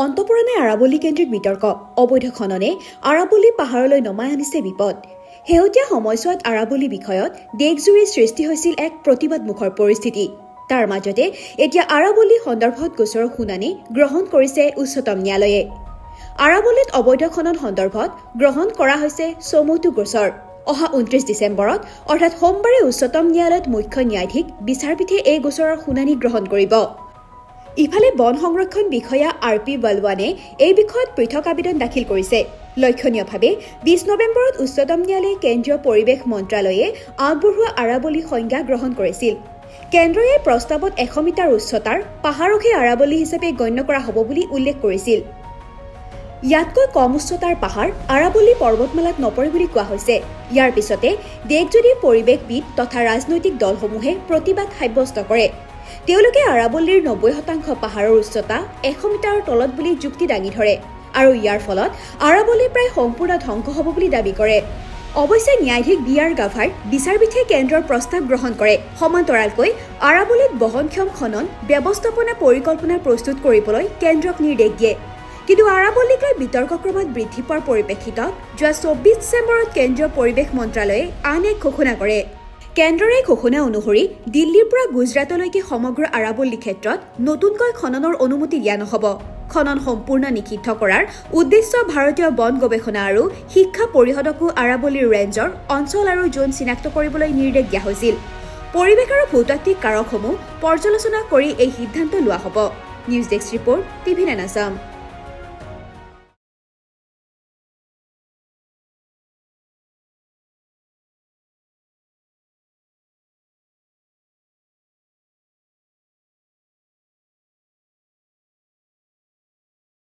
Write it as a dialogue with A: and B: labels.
A: অন্তঃপুৰণে আৰাবলী কেন্দ্ৰিক বিতৰ্ক অবৈধ খননে আৰাবলী পাহাৰলৈ নমাই আনিছে বিপদ। শেহতীয়া সময়ছোৱাত আৰাবলী বিষয়ত দেশজুৰি সৃষ্টি হৈছিল এক প্ৰতিবাদমুখৰ পৰিস্থিতি। তাৰ মাজতে এতিয়া আৰাবলী সন্দৰ্ভত গোচৰৰ শুনানি গ্ৰহণ কৰিছে উচ্চতম ন্যায়ালয়ে। আৰাবলীত অবৈধ খনন সন্দৰ্ভত গ্ৰহণ কৰা হৈছে চমুটো গোচৰ। অহা 29 ডিচেম্বৰত অৰ্থাৎ সোমবাৰে উচ্চতম ন্যায়ালয়ত মুখ্য ন্যায়াধীশ বিচাৰপীঠে এই গোচৰৰ শুনানি গ্ৰহণ কৰিব। ইফালে বন সংৰক্ষণ বিষয়া RP বলৱানে এই বিষয়ত পৃথক আবেদন দাখিল কৰিছে। লক্ষণীয়ভাৱে 20 নৱেম্বৰত উচ্চতম ন্যায়ালয়ে কেন্দ্ৰীয় পৰিৱেশ মন্ত্ৰালয়ে আগবঢ়োৱা আৰাবলী সংজ্ঞা গ্ৰহণ কৰিছিল। কেন্দ্ৰই এই প্ৰস্তাৱত 100 মিটাৰ উচ্চতাৰ পাহাৰকহে আৰাবলী হিচাপে গণ্য কৰা হ'ব বুলি উল্লেখ কৰিছিল। ইয়াতকৈ কম উচ্চতাৰ পাহাৰ আৰাবলী পৰ্বতমালাত নপৰে বুলি কোৱা হৈছে। ইয়াৰ পিছতে দেশজুৰি পৰিৱেশবিদ তথা ৰাজনৈতিক দলসমূহে প্ৰতিবাদ সাব্যস্ত কৰে। তেওঁলোকে আৰাবলীৰ 90% পাহাৰৰ উচ্চতা 100 মিটাৰৰ তলত বুলি যুক্তি দাঙি ধৰে আৰু ইয়াৰ ফলত আৰাবলী প্ৰায় সম্পূৰ্ণ ধ্বংস হ'ব বুলি দাবী কৰে। অৱশ্যে ন্যায়াধীশ BR গাভাৰ বিচাৰপীঠে কেন্দ্ৰৰ প্ৰস্তাৱ গ্ৰহণ কৰে। সমান্তৰালকৈ আৰাবলীত বহনক্ষম খনন ব্যৱস্থাপনা পৰিকল্পনা প্ৰস্তুত কৰিবলৈ কেন্দ্ৰক নিৰ্দেশ দিয়ে। কিন্তু আৰাবলীক লৈ বিতৰ্কক্ৰমত বৃদ্ধি পোৱাৰ পৰিপ্ৰেক্ষিতত যোৱা 24 ডিচেম্বৰত কেন্দ্ৰীয় পৰিৱেশ মন্ত্ৰালয়ে আন এক ঘোষণা কৰে। কেন্দ্ৰৰ এই ঘোষণা অনুসৰি দিল্লীৰ পৰা গুজৰাটলৈকে সমগ্ৰ আৰাবলী ক্ষেত্ৰত নতুনকৈ খননৰ অনুমতি দিয়া নহ'ব। খনন সম্পূৰ্ণ নিষিদ্ধ কৰাৰ উদ্দেশ্য ভাৰতীয় বন গৱেষণা আৰু শিক্ষা পৰিষদকো আৰাবলীৰ ৰেঞ্জৰ অঞ্চল আৰু জোন চিনাক্ত কৰিবলৈ নিৰ্দেশ দিয়া হৈছিল। পৰিৱেশ আৰু ভূতাত্ত্বিক কাৰকসমূহ পৰ্যালোচনা কৰি এই সিদ্ধান্ত লোৱা হ'ব। News desk report, TV9 Assam.